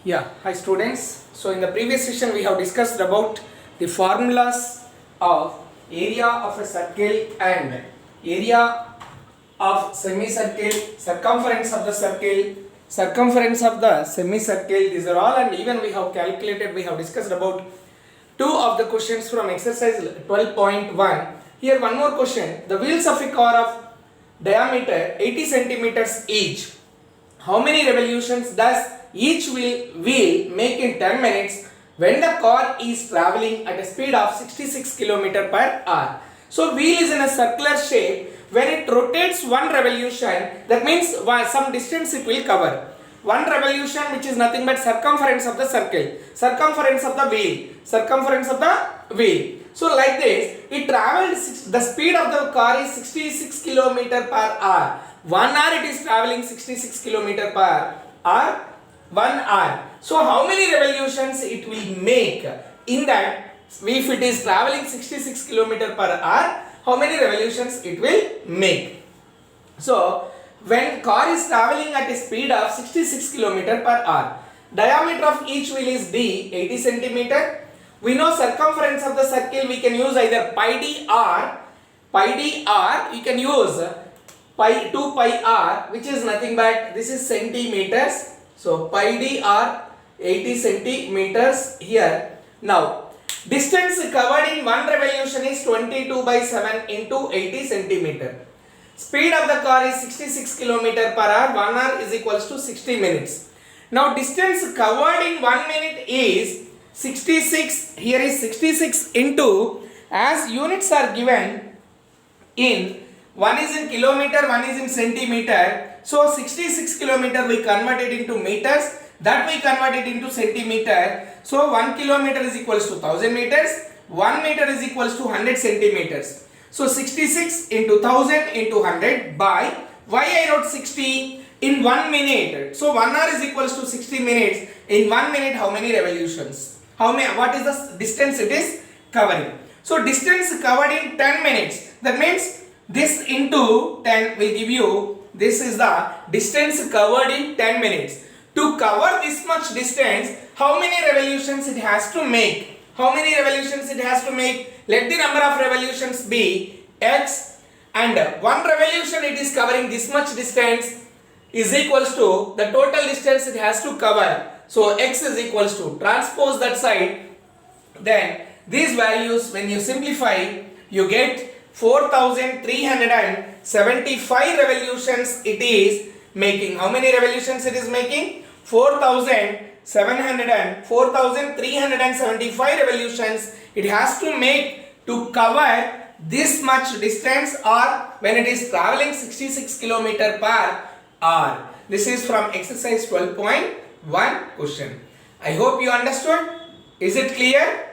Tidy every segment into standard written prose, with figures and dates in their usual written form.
Yeah, hi students. So in the previous session we have discussed about the formulas of area of a circle and area of semicircle, circumference of the circle, circumference of the semicircle. These are all, and even we have calculated, we have discussed about two of the questions from exercise 12.1. Here one more question. The wheels of a car of diameter 80 centimeters each. How many revolutions does each wheel make in 10 minutes when the car is traveling at a speed of 66 km per hour? So wheel is in a circular shape. When it rotates one revolution, that means some distance it will cover. One revolution, which is nothing but circumference of the circle, circumference of the wheel, circumference of the wheel. So like this, it traveled, the speed of the car is 66 km per hour. 1 hour it is traveling 66 km per hour. 1 hour. So how many revolutions it will make in that? If it is traveling 66 km per hour, how many revolutions it will make? So when car is traveling at a speed of 66 km per hour, diameter of each wheel is d 80 cm. We know circumference of the circle, we can use either pi d r, you can use pi 2 pi r, which is nothing but this is centimeters. So pi d r 80 centimeters here. Now distance covered in one revolution is 22 by 7 into 80 centimeter. Speed of the car is 66 km per hour. 1 hour is equals to 60 minutes. Now distance covered in 1 minute is 66. Here is 66 into, as units are given in, one is in kilometer, one is in centimeter. So 66 kilometer we converted into meters, that we converted into centimeter. So 1 kilometer is equals to 1000 meters, 1 meter is equals to 100 centimeters. So 66 into 1000 into 100 by, why I wrote 60? In 1 minute. So 1 hour is equals to 60 minutes. In 1 minute how many revolutions? What is the distance it is covering? So distance covered in 10 minutes. That means this into 10 will give you, this is the distance covered in 10 minutes. To cover this much distance, how many revolutions it has to make? How many revolutions it has to make? Let the number of revolutions be x, and one revolution it is covering this much distance is equals to the total distance it has to cover. So x is equals to, transpose that side, then these values when you simplify you get 4375 revolutions it is making. How many revolutions it is making? 4375 revolutions it has to make to cover this much distance, or when it is traveling 66 km per hour. This is from exercise 12.1 question. I hope you understood. Is it clear?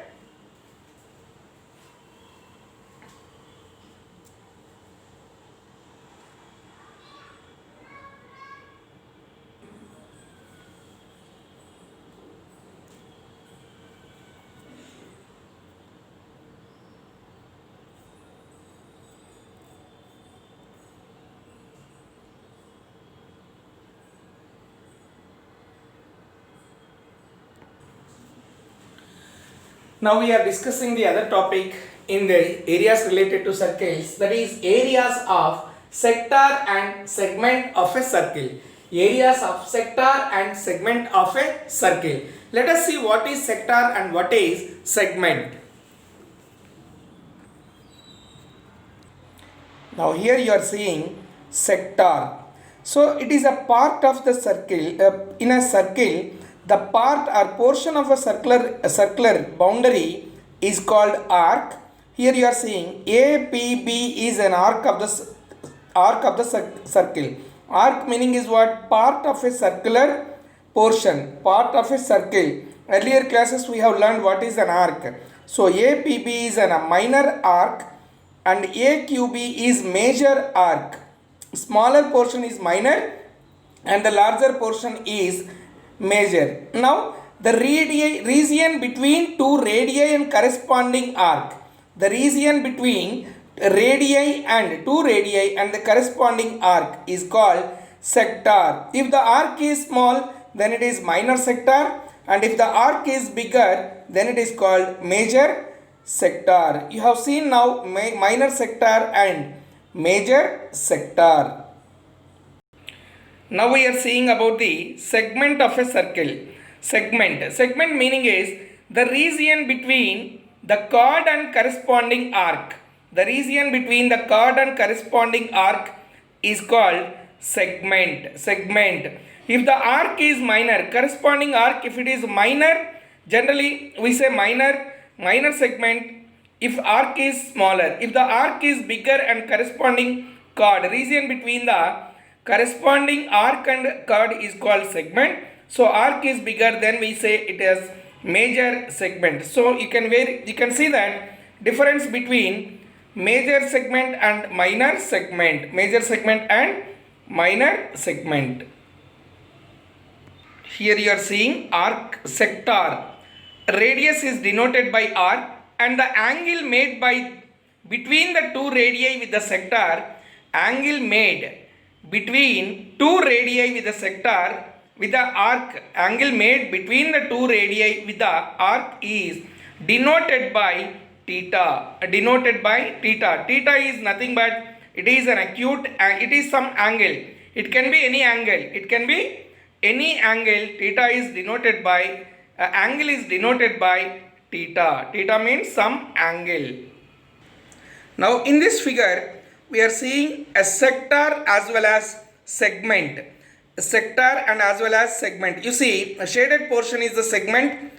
Now we are discussing the other topic in the areas related to circles, that is areas of sector and segment of a circle. Areas of sector and segment of a circle. Let us see what is sector and what is segment. Now here you are seeing sector. So it is a part of the circle, in a circle the part or portion of a circular boundary is called arc. Here you are seeing APB is an arc of the circle. Arc meaning is what? Part of a circular portion, part of a circle. Earlier classes we have learned what is an arc. So APB is a minor arc and AQB is major arc. Smaller portion is minor and the larger portion is major. Now the region between two radii and corresponding arc. The region between radii and two radii and the corresponding arc is called sector. If the arc is small, then it is minor sector, and if the arc is bigger, then it is called major sector. You have seen now minor sector and major sector. Now we are seeing about the segment of a circle. Segment meaning is the region between the chord and corresponding arc. The region between the chord and corresponding arc is called segment. If the arc is minor, corresponding arc, if it is minor, generally we say minor segment. If arc is smaller, if the arc is bigger and corresponding chord, region between the corresponding arc and chord is called segment. So arc is bigger, then we say it is major segment. So you can see that difference between major segment and minor segment. Major segment and minor segment. Here you are seeing arc sector. Radius is denoted by arc, and the angle made by between the two radii with the sector, angle made between two radii with the sector with the arc, angle made between the two radii with the arc is denoted by theta. Theta is nothing but it is an acute, it is some angle. It can be any angle. Theta is denoted by angle is denoted by theta. Theta means some angle. Now in this figure we are seeing a sector as well as segment. Sector and as well as segment. You see, a shaded portion is the segment.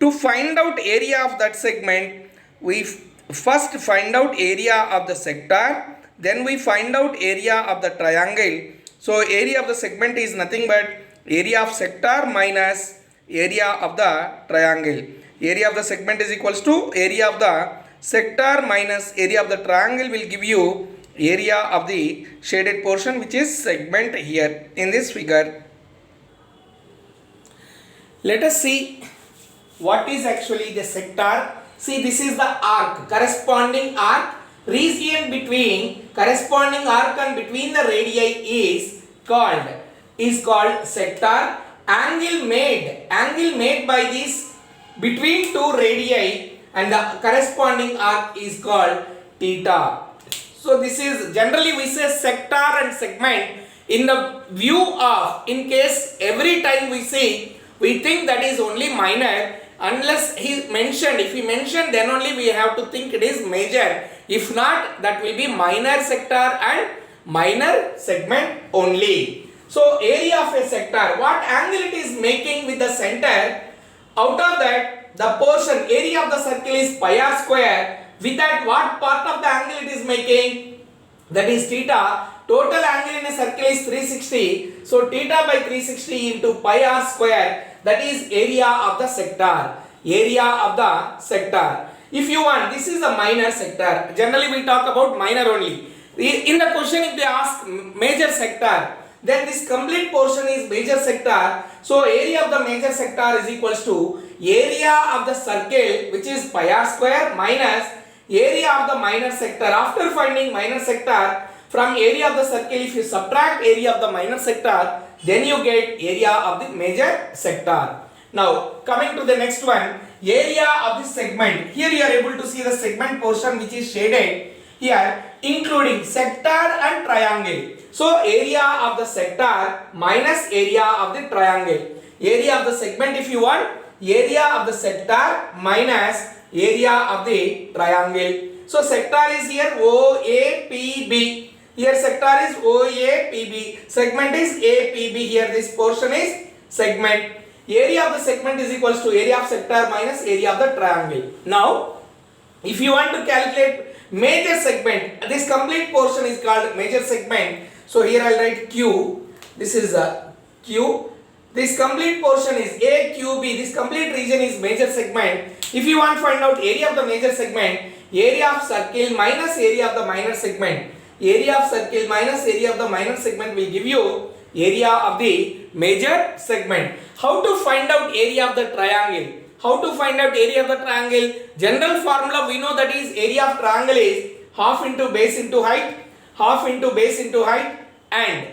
To find out area of that segment, we first find out area of the sector, then we find out area of the triangle. So area of the segment is nothing but area of sector minus area of the triangle. Area of the segment is equals to area of the sector minus area of the triangle will give you area of the shaded portion, which is segment here in this figure. Let us see what is actually the sector. See, this is the arc, corresponding arc. Region between corresponding arc and between the radii is called sector. Angle made by this between two radii and the corresponding arc is called theta. So this is generally we say sector and segment in the view of, in case every time we see, we think that is only minor, unless if he mentioned, then only we have to think it is major. If not, that will be minor sector and minor segment only. So area of a sector, what angle it is making with the center, out of that the portion area of the circle is pi r square. With that, what part of the angle it is making? That is theta. Total angle in a circle is 360. So theta by 360 into pi r square, that is area of the sector. If you want, this is a minor sector. Generally we talk about minor only. In the question if they ask major sector, then this complete portion is major sector. So area of the major sector is equals to area of the circle, which is pi r square, minus area of the minor sector. After finding minor sector, from area of the circle, if you subtract area of the minor sector, then you get area of the major sector. Now coming to the next one, area of the segment. Here you are able to see the segment portion which is shaded here, including sector and triangle. So area of the sector minus area of the triangle. Area of the segment, if you want, area of the sector minus area of the triangle. So sector is here OAPB. Here sector is OAPB. Segment is APB. Here this portion is segment. Area of the segment is equals to area of sector minus area of the triangle. Now, if you want to calculate major segment, this complete portion is called major segment. So here I will write Q. This is Q. This complete portion is AQB. This complete region is major segment. If you want to find out area of the major segment, area of circle minus area of the minor segment. Area of circle minus area of the minor segment will give you area of the major segment. How to find out area of the triangle? How to find out area of the triangle? General formula we know, that is area of triangle is half into base into height, half into base into height, and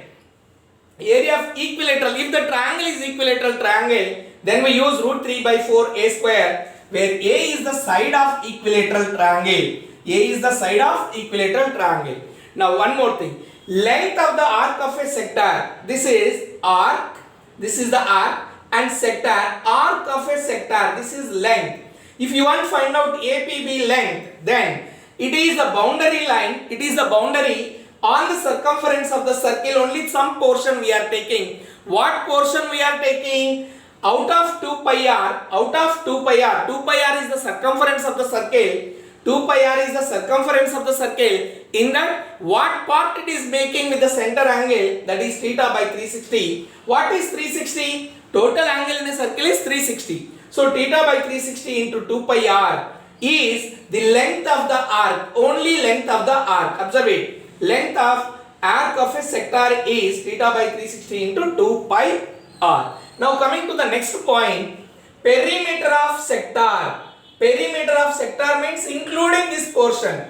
area of equilateral, if the triangle is equilateral triangle, then we use root 3 by 4 a square, where a is the side of equilateral triangle. A is the side of equilateral triangle. Now one more thing, length of the arc of a sector, this is arc, this is the arc, and sector, arc of a sector, this is length. If you want to find out APB length, then it is the boundary line, it is the boundary on the circumference of the circle, only some portion we are taking. What portion we are taking? Out of 2 pi r, out of 2 pi r, 2 pi r is the circumference of the circle, 2 pi r is the circumference of the circle. In that, what part it is making with the center angle, that is theta by 360. What is 360? Total angle in a circle is 360. So theta by 360 into 2 pi r is the length of the arc, only length of the arc. Observe it. Length of arc of a sector is theta by 360 into 2 pi r. Now coming to the next point, perimeter of sector. Perimeter of sector means including this portion,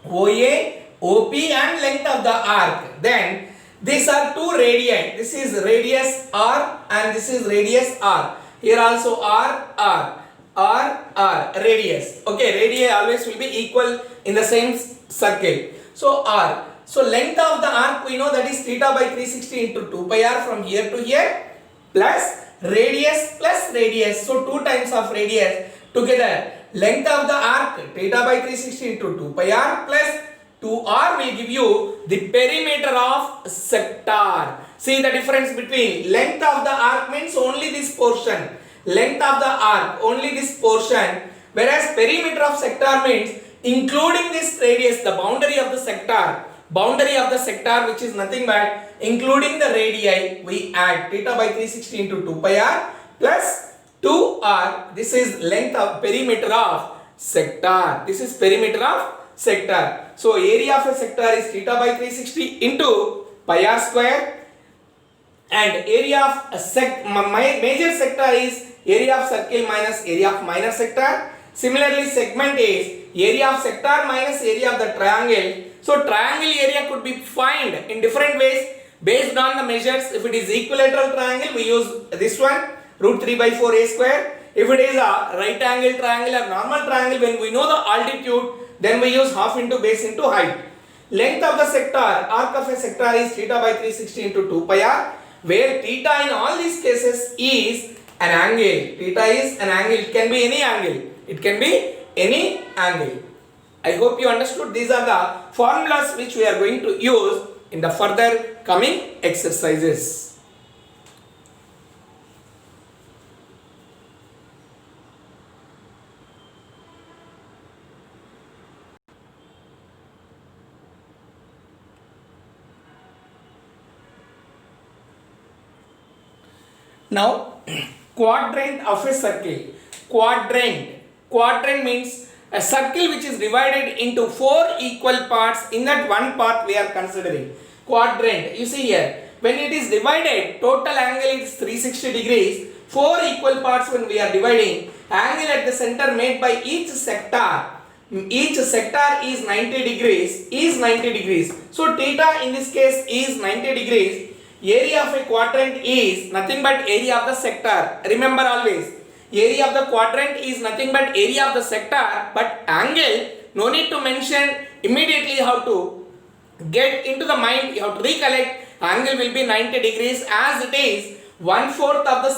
OA, OP and length of the arc. Then these are two radii. This is radius r and this is radius r. Here also r, radius. Okay, radii always will be equal in the same circle. So r. So length of the arc we know that is theta by 360 into 2 pi r from here to here, plus radius. So 2 times of radius together. Length of the arc theta by 360 into 2 pi r plus 2r will give you the perimeter of sector. See the difference between length of the arc means only this portion. Length of the arc only this portion, whereas perimeter of sector means including this radius, the boundary of the sector. Boundary of the sector, which is nothing but including the radii, we add theta by 360 into 2 pi r plus 2r. This is length of perimeter of sector. This is perimeter of sector. So area of a sector is theta by 360 into pi r square, and area of a major sector is area of circle minus area of minor sector. Similarly, segment is area of sector minus area of the triangle. So triangle area could be found in different ways based on the measures. If it is equilateral triangle, we use this one, root 3 by 4 a square. If it is a right angle triangle or normal triangle, when we know the altitude, then we use half into base into height. Length of the sector, arc of a sector is theta by 360 into 2 pi r, where theta in all these cases is an angle. Theta is an angle. It can be any angle. It can be any angle. I hope you understood. These are the formulas which we are going to use in the further coming exercises. Now, quadrant of a circle. Quadrant means a circle which is divided into 4 equal parts. In that one part we are considering quadrant. You see here, when it is divided, total angle is 360 degrees. 4 equal parts when we are dividing, angle at the center made by each sector is 90 degrees. So theta in this case is 90 degrees. Area of a quadrant is nothing but area of the sector. Remember always, area of the quadrant is nothing but area of the sector, but angle, no need to mention immediately how to get into the mind, you have to recollect. Angle will be 90 degrees as it is 1/4 of the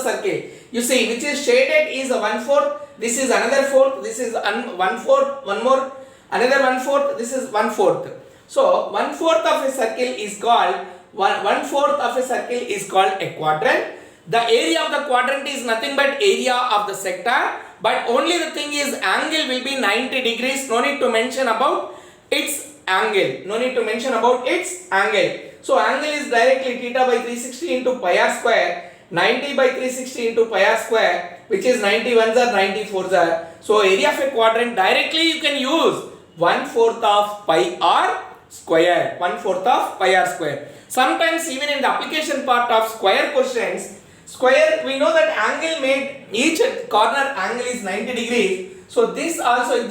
circle. You see, which is shaded is a 1/4, this is another fourth, this is 1/4, one more, another 1/4, this is 1/4. So 1/4 of a circle is called a quadrant. The area of the quadrant is nothing but area of the sector, but only the thing is angle will be 90 degrees. No need to mention about its angle. So angle is directly theta by 360 into pi r square. 90 by 360 into pi r square, which is 90 ones are 94s are. So area of a quadrant directly you can use 1/4 of pi r square. Sometimes even in the application part of square questions, we know that angle made, each corner angle is 90 degrees. So this also, if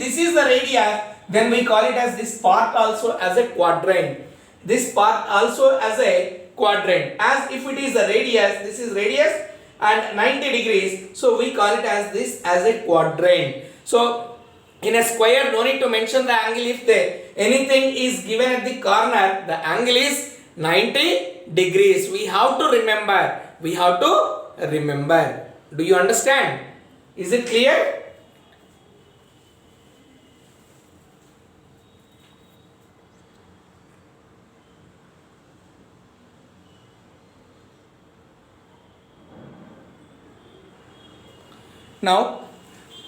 this is the radius, then we call it as this part also as a quadrant. this part also as a quadrant. As if it is a radius, this is radius and 90 degrees. So we call it as this as a quadrant. So in a square, no need to mention the angle. If anything is given at the corner, the angle is 90 degrees. We have to remember. We have to remember. Do you understand? Is it clear? Now,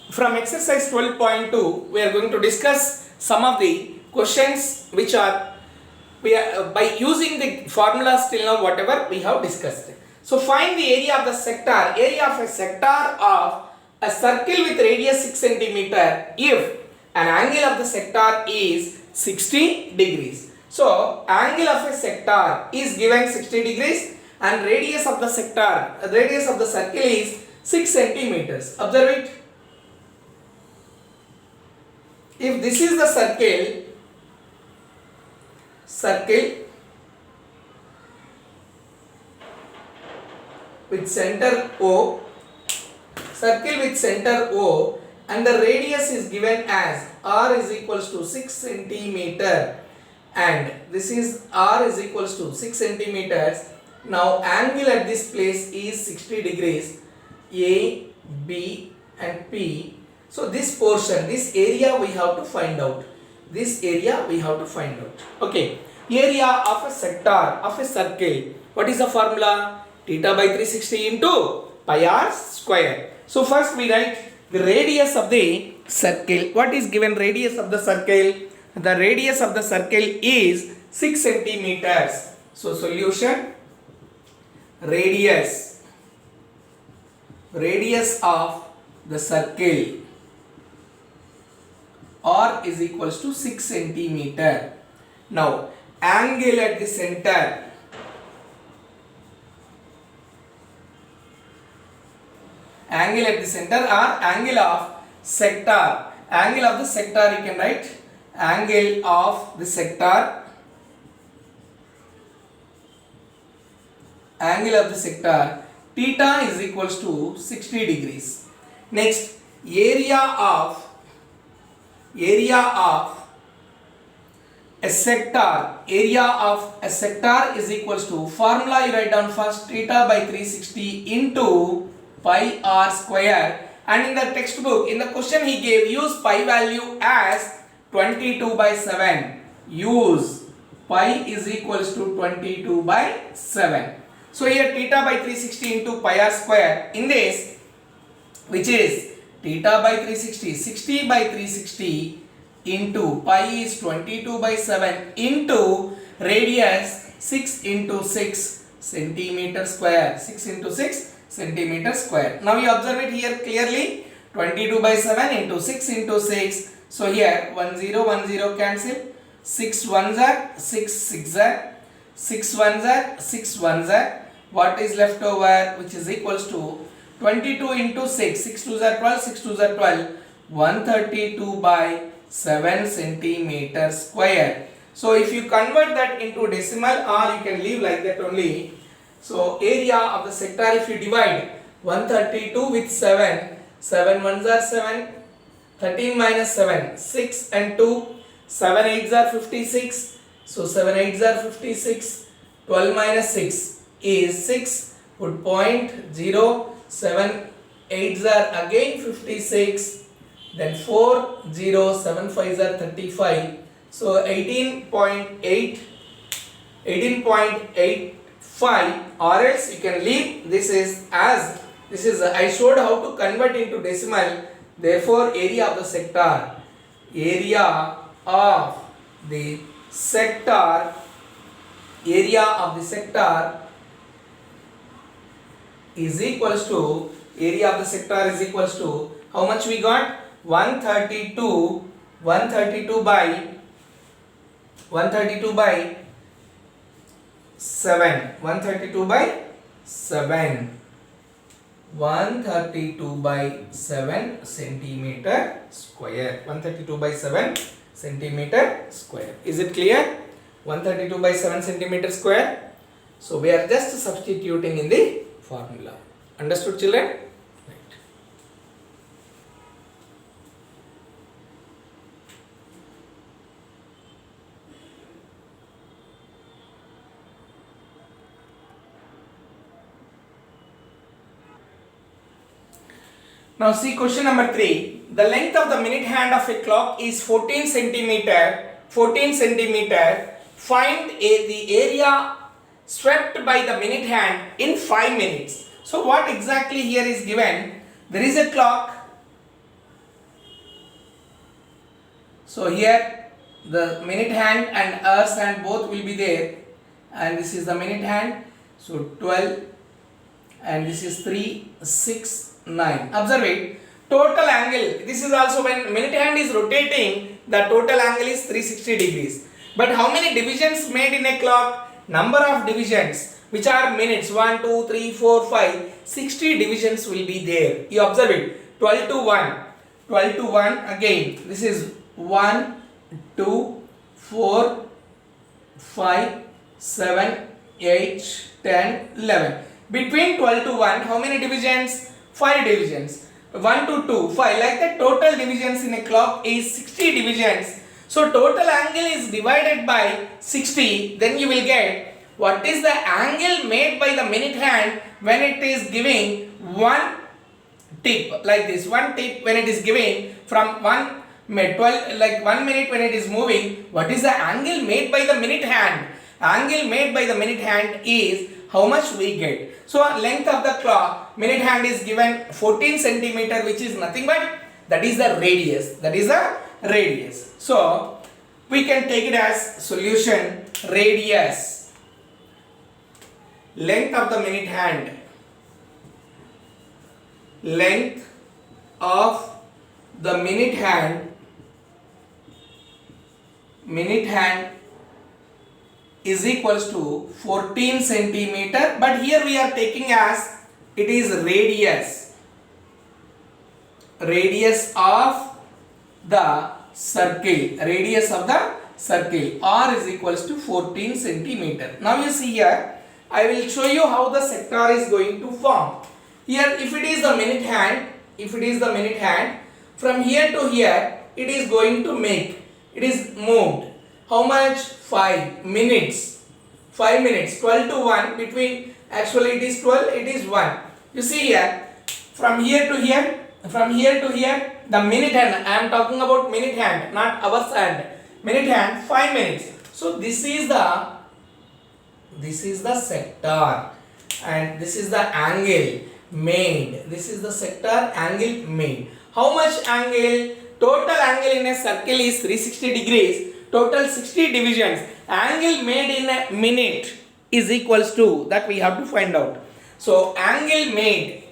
from exercise 12.2, we are going to discuss some of the questions which are by using the formulas till now whatever we have discussed. So, find the area of the sector, area of a sector of a circle with radius 6 centimeter if an angle of the sector is 60 degrees. So, angle of a sector is given 60 degrees and radius of the sector, radius of the circle is 6 centimeters. Observe it. If this is the circle with center O, and the radius is given as r is equals to 6 centimeter, and this is r is equals to 6 centimeters. Now angle at this place is 60 degrees, A, B and P. So this portion, this area we have to find out. Okay. Area of a sector of a circle. What is the formula? Theta by 360 into pi r square. So first we write the radius of the circle. What is given radius of the circle? The radius of the circle is 6 centimeters. So solution, radius of the circle r is equals to 6 centimeter. Now angle at the center, or angle of sector. Angle of the sector you can write angle of the sector. Angle of the sector theta is equals to 60 degrees. Next, area of a sector. Area of a sector is equals to, formula you write down first, theta by 360 into pi r square, and in the textbook, in the question he gave, use pi value as 22 by 7. Use pi is equals to 22 by 7. So here theta by 360 into pi r square, in this, which is theta by 360, 60 by 360 into pi is 22 by 7 into radius 6 into 6 centimeter square. 6 into 6 centimeter square. Now you observe it here clearly. 22 by 7 into 6 into 6. So here 1 0 1 0 cancel. 6 1s are 6 6 are 6 1s are 6 1s are. What is left over, which is equals to 22 into 6. 6 2s are 12. 6 2s are 12. 132 by 7 centimeter square. So if you convert that into decimal, or you can leave like that only. So area of the sector, if you divide 132 with 7, 7 1s are 7, 13 minus 7, 6 and 2, 7 8s are 56. So 7 8s are 56. 12 minus 6 is 6. Put point 0. 7 8s are again 56. Then 4 0 7 5s are 35. So 18.85, or else you can leave this is as this is. I showed how to convert into decimal. Therefore area of the sector, is equals to, how much we got? 132 by 7. 132 by 7 centimeter square. 132 by 7 centimeter square. Is it clear? 132 by 7 centimeter square. So we are just substituting in the formula. Understood, children? Right. Now see question number 3. The length of the minute hand of a clock is 14 centimeter. 14 centimeter. Find the area swept by the minute hand in 5 minutes. So what exactly here is given? There is a clock. So here the minute hand and hour's hand both will be there, and this is the minute hand. So 12 and this is 3, 6, 9. Observe it. Total angle. This is also when minute hand is rotating, the total angle is 360 degrees. But how many divisions made in a clock? Number of divisions, which are minutes. 1, 2, 3, 4, 5. 60 divisions will be there. You observe it. 12 to 1. 12 to 1 again. This is 1, 2, 4, 5, 7, 8, 10, 11. Between 12 to 1, how many divisions? 5 divisions. 1 to 2, 5. Like that, total divisions in a clock is 60 divisions. So total angle is divided by 60. Then you will get what is the angle made by the minute hand when it is giving one tip like this. One tip when it is giving from 12, like 1 minute when it is moving. What is the angle made by the minute hand? Angle made by the minute hand is how much we get. So length of the clock, minute hand is given 14 centimeter, which is nothing but that is the radius. That is the radius. So we can take it as solution. Radius, length of the minute hand, length of the minute hand is equals to 14 centimeter, but here we are taking as it is radius of the circle, r is equals to 14 centimeter. Now you see here, I will show you how the sector is going to form. Here if it is the minute hand, from here to here it is going to make, it is moved. How much? 5 minutes. 5 minutes. 12 to 1 between, actually it is 12, it is 1. You see here, from here to here, the minute hand, I am talking about minute hand, not hours hand. Minute hand, 5 minutes. So this is the sector, and this is the angle made. This is the sector angle made. How much angle? Total angle in a circle is 360 degrees. Total 60 divisions. Angle made in a minute is equals to, that we have to find out. So angle made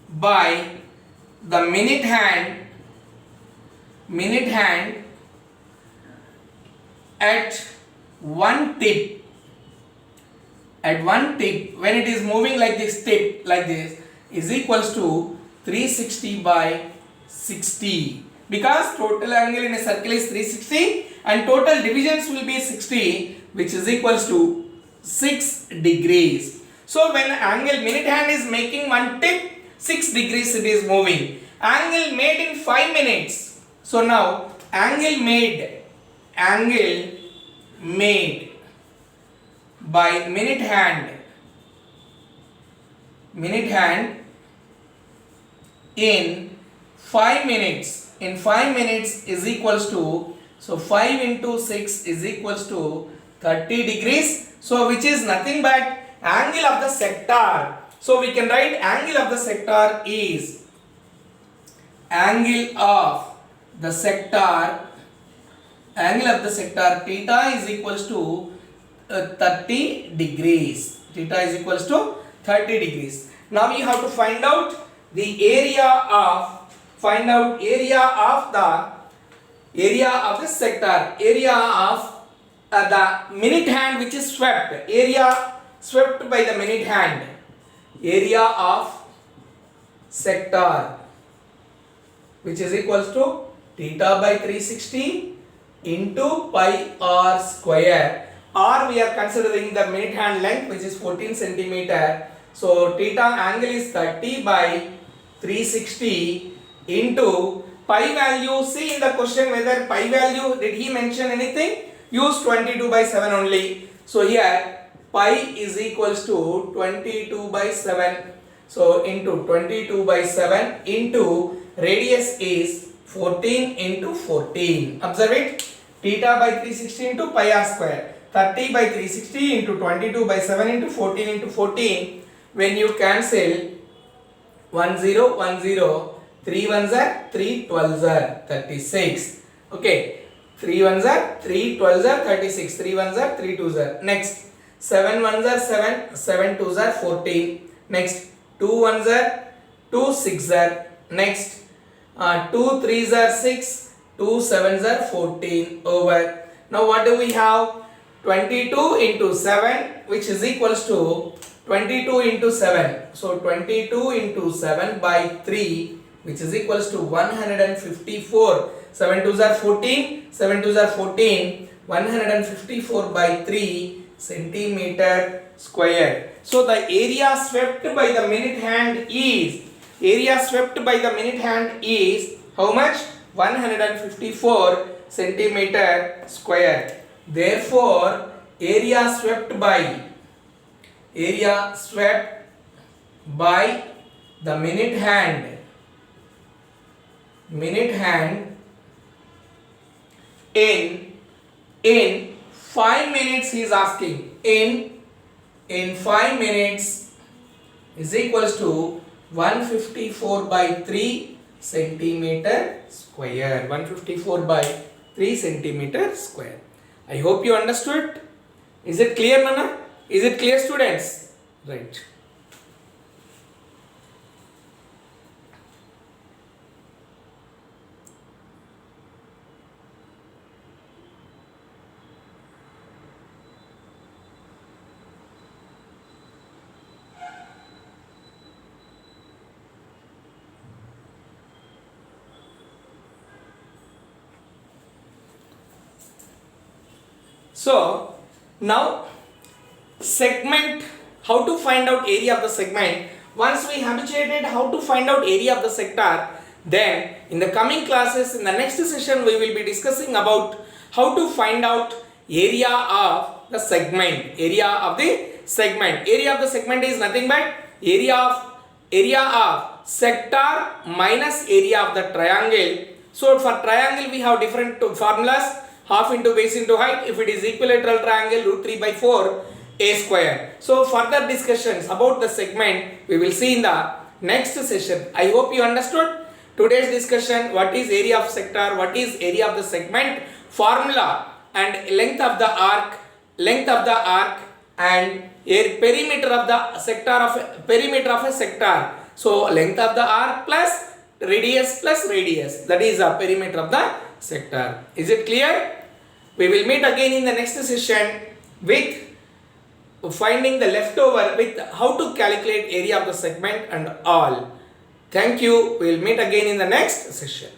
by the minute hand at one tip, when it is moving like this, tip like this, is equals to 360 by 60, because total angle in a circle is 360 and total divisions will be 60, which is equals to 6 degrees. So when angle minute hand is making one tip, 6 degrees it is moving. Angle made in 5 minutes. So now angle made by minute hand in 5 minutes is equals to, so 5 into 6 is equals to 30 degrees. So which is nothing but angle of the sector. So we can write angle of the sector is angle of the sector theta is equals to 30 degrees. Theta is equals to 30 degrees. Now we have to find out the area of the sector, area of the minute hand which is swept, area swept by the minute hand, area of sector which is equals to theta by 360 into pi r square. R we are considering the minute hand length, which is 14 centimeter. So theta angle is 30 by 360 into pi value. See in the question whether pi value, did he mention anything? Use 22 by 7 only. So here pi is equals to 22 by 7. So into 22 by 7 into radius is 14 into 14. Observe it. Theta by 360 into pi r square. 30 by 360 into 22 by 7 into 14 into 14. When you cancel 1 0 1 0, 3 1s are 3 12s are 36. Okay, 3 1s are 3 12s are 36. 3 1s are 3 2s are. Next, 7 1s are 7, 7 2s are 14. Next, 2 1s are 2 6s are. Next, 2 3s are 6, 2 7s are 14 over. Now what do we have? 22 into 7, which is equals to 22 into 7. So 22 into 7 by 3, which is equals to 154. 7 2s are 14, 7 2s are 14, 154 by 3 centimeter square. So the area swept by the minute hand is, how much? 154 centimeter square. Therefore, area swept by the minute hand in 5 minutes, he is asking, in 5 minutes is equals to 154 by 3 centimeter square. 154 by 3 centimeter square. I hope you understood. Is it clear, Nana? Is it clear, students? Right. So now segment, how to find out area of the segment. Once we habituated how to find out area of the sector, then in the coming classes, in the next session, we will be discussing about how to find out area of the segment. Area of the segment is nothing but area of sector minus area of the triangle. So for triangle we have different formulas. Half into base into height. If it is equilateral triangle, root 3 by 4 a square. So further discussions about the segment we will see in the next session. I hope you understood today's discussion. What is area of sector? What is area of the segment? Formula and length of the arc, and perimeter of the sector of a sector. So length of the arc plus radius. That is the perimeter of the sector. Is it clear? We will meet again in the next session with finding the leftover, with how to calculate area of the segment and all. Thank you. We will meet again in the next session.